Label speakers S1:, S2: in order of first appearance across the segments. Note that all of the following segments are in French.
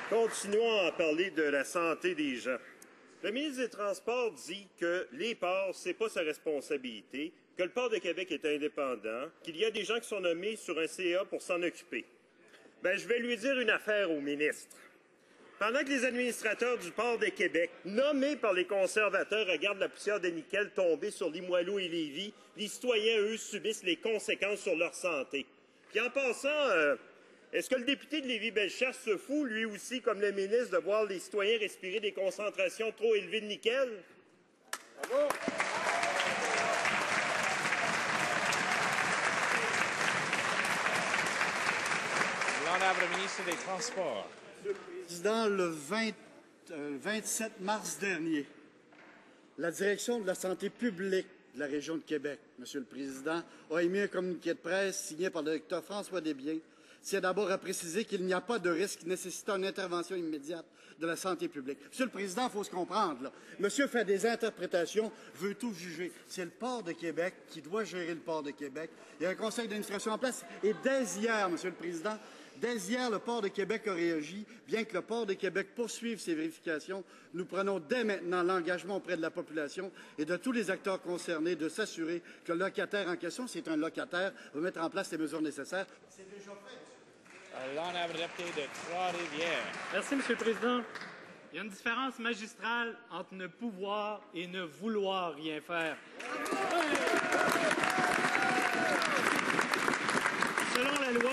S1: Continuons à parler de la santé des gens. Le ministre des Transports dit que les ports, c'est pas sa responsabilité, que le port de Québec est indépendant, qu'il y a des gens qui sont nommés sur un CA pour s'en occuper. Je vais lui dire une affaire au ministre. Pendant que les administrateurs du port de Québec, nommés par les conservateurs, regardent la poussière de nickel tomber sur Limoilou et Lévis, les citoyens, eux, subissent les conséquences sur leur santé. Puis en passant, est-ce que le député de Lévis-Bellechasse se fout, lui aussi, comme le ministre, de voir les citoyens respirer des concentrations trop élevées de nickel? Bravo!
S2: L'honorable ministre des Transports.
S3: Monsieur le Président, le 27 mars dernier, la Direction de la santé publique de la région de Québec, Monsieur le Président, a émis un communiqué de presse signé par le docteur François Desbiens. C'est d'abord à préciser qu'il n'y a pas de risque nécessitant une intervention immédiate de la santé publique. Monsieur le Président, il faut se comprendre, là. Monsieur fait des interprétations, veut tout juger. C'est le port de Québec qui doit gérer le port de Québec. Il y a un conseil d'administration en place. Et dès hier, Monsieur le Président, dès hier, le port de Québec a réagi. Bien que le port de Québec poursuive ses vérifications, nous prenons dès maintenant l'engagement auprès de la population et de tous les acteurs concernés de s'assurer que le locataire en question, c'est un locataire, va mettre en place les mesures nécessaires. C'est déjà fait.
S2: L'honorable député de Trois-Rivières.
S4: Merci, M. le Président. Il y a une différence magistrale entre ne pouvoir et ne vouloir rien faire. Selon la loi,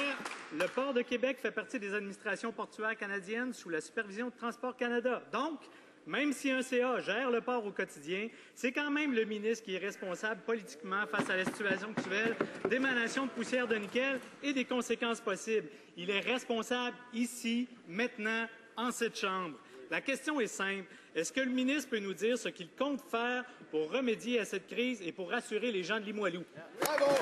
S4: le port de Québec fait partie des administrations portuaires canadiennes sous la supervision de Transport Canada. Donc, même si un CA gère le port au quotidien, c'est quand même le ministre qui est responsable politiquement face à la situation actuelle d'émanation de poussière de nickel et des conséquences possibles. Il est responsable ici, maintenant, en cette Chambre. La question est simple. Est-ce que le ministre peut nous dire ce qu'il compte faire pour remédier à cette crise et pour rassurer les gens de Limoilou?
S3: Bravo!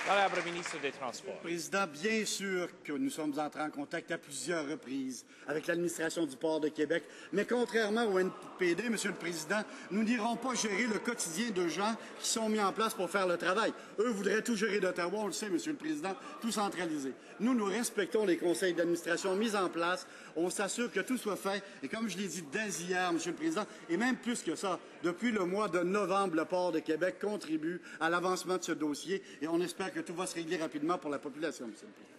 S2: L'honorable ministre des Transports.
S3: Président, bien sûr que nous sommes entrés en contact à plusieurs reprises avec l'administration du port de Québec, mais contrairement au NPD, Monsieur le Président, nous n'irons pas gérer le quotidien de gens qui sont mis en place pour faire le travail. Eux voudraient tout gérer d'Ottawa, on le sait, Monsieur le Président, tout centraliser. Nous respectons les conseils d'administration mis en place, on s'assure que tout soit fait, et comme je l'ai dit dès hier, Monsieur le Président, et même plus que ça, depuis le mois de novembre, le port de Québec contribue à l'avancement de ce dossier, et on espère que tout va se régler rapidement pour la population, Monsieur le Président.